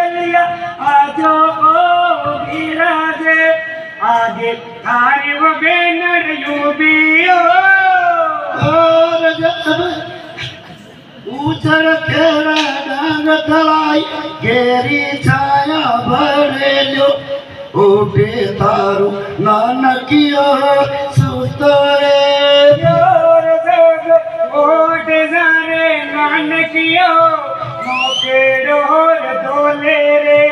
चलिया आजो ओ विराजे आगे थारी वो बेनर यूबियो और जब ऊचर खेड़ा डांग तलाई घेरी छाया भरे जो उठे तारू नानकियो सुतरे योर जग ओट जारे नानकियो मोके डोर दोले रे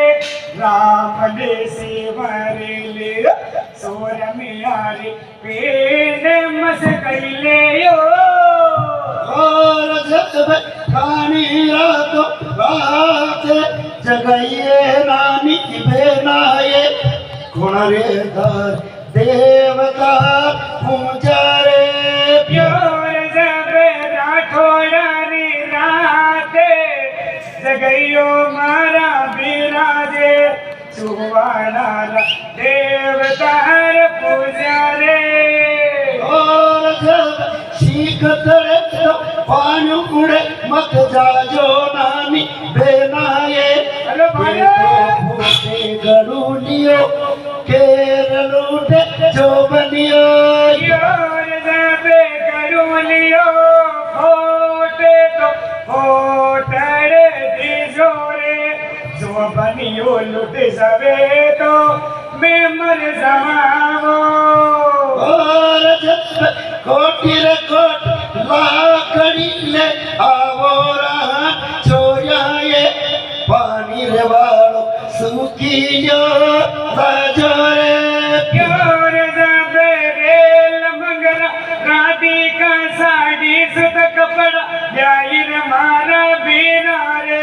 राम दे सेवरे ले सोर मियारे पेड़ मस कैले यो और जब खानी रातो रात जगइए नानी बेनाए गुणरे दर देवता पूजा रे योर जब राठौरानी राते जगइयो मारा बिराजे सुवाना देवतार पूजा रे और जब सीख तड़े तो पानी उड़े मत जाजो नानी बेनाए फूटे गरुलियो केरलूटे जो बनियो योर जबे करुलियो फोटे तो फोटरे दिजोरे जो बनियो लुट जावे तो मैं मर जावो और जब कोटी रे कोट लाकड़ी ले आवो रहा छोयाए पानी रे वालो सुखियो बाजोरे योर जबे रेल मंगरा राधिका साड़ी सुत कपड़ा जाहिर मारा बीरा रे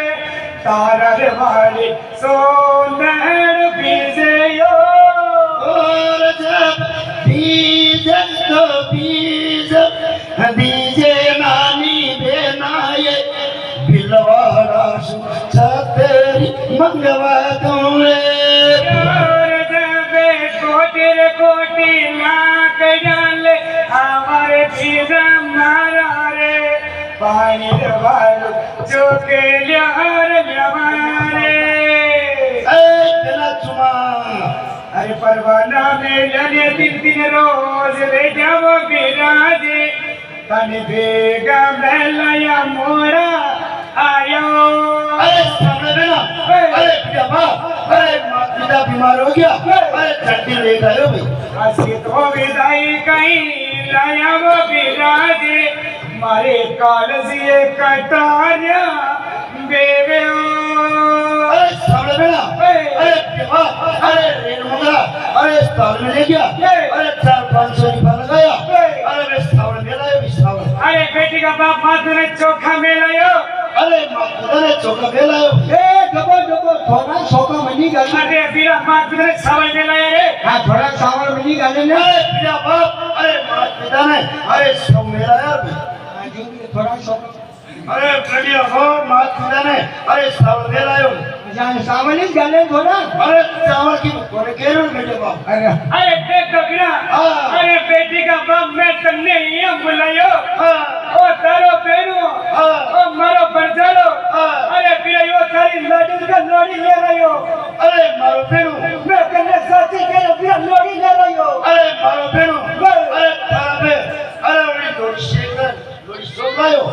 तारा रे वाली सोंदर बीजे और जब बीज तो बीज बीजे नानी बेनाए बिलवाड़ा छतेरी मंगवा दूरे योर जबे कोटि लाख डाले हमारे बीजा मारा रे पानी वालो जो के यार जवारे चुमा अरे परवाना में लगे दिन रोज रे जाओ बिराजे तन बेगा मेलाया मोरा आयो अरे सामने बेना अरे पिया माँ अरे माँ पिता बीमार हो गया अरे चट्टी ले गए भाई हसी तो विदाई कहीं लाया वो बिराजे मारे कालजिए कटारिया बेवे अरे सामने बेना अरे पिया माँ अरे रेल मंगला अरे स्टॉल में ले गया अरे 400-500 रुपया लगाया अरे मैं सावल में लाया भी सावल अरे बेटी का बाप माथु ने चोखा में लायो अरे माँ खुदा ने चौका में लाया ए डबो थोड़ा सोका मनी गाली अरे बीरा माथु ने चावल में लाया रे हाँ थोड़ा चावल मनी गाली ने अरे पिया बाप अरे माँ पिता ने अरे सब में लाया भी थोड़ा सोका अरे बढ़िया हो माँ पिता ने अरे सावल में लाया जान चावल ही गाली थोड़ा अरे चावल की बोले केरु बेटे बाप अरे देख तो बीरा अरे बेटी का बाप मैं तन्ने ये बुलायो ओ तारो बेनो ओ मारो बरजालो अरे बीरा यो थारी लाडी का लोड़ी ले रहियो अरे मारो बेनु मैं तन्ने साथी के बीरा लोड़ी ले रहियो अरे मारो बेनु अरे तारा बे अरे उन्हें लोड़ी शेखर लोड़ी सोलायो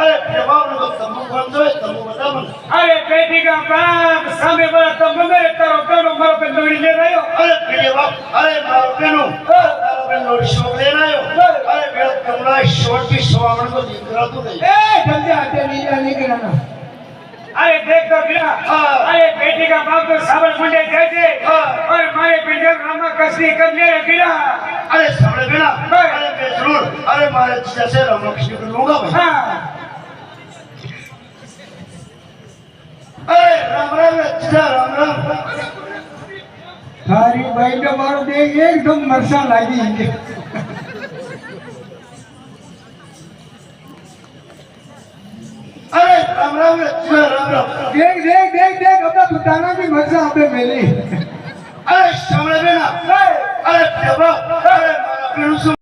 अरे पिया बाप ने तो तम्बू बंदो है तम्बू बता मन अरे बेटी का बाप सामने वाला तम्बू मेरे तारो बेनो मारो पे लोड़ी ले रहियो अरे पिया बाप अरे मारो बेनु तारा बे लोड़ी शोक लेना यो अरे मेरा कमला शोट की शोआवण को दिखरा तू नहीं ए जल्दी आते नहीं जाने के ना अरे देख तो बीरा अरे बेटी का बाप तो सावल मुंडे जैसे और मारे पिंजर रामा कसरी कर ले रे बीरा अरे सामने बेना अरे मैं जरूर अरे मारे जैसे रामकृष्ण को लूंगा भाई हाँ अरे राम राम राम थारी भाई तो मारो देख एकदम मरसा लागी अरे राम राम देख अपना दुकाना भी मरसा आपे मेले अरे सामने बेना अरे बाबा अरे मारा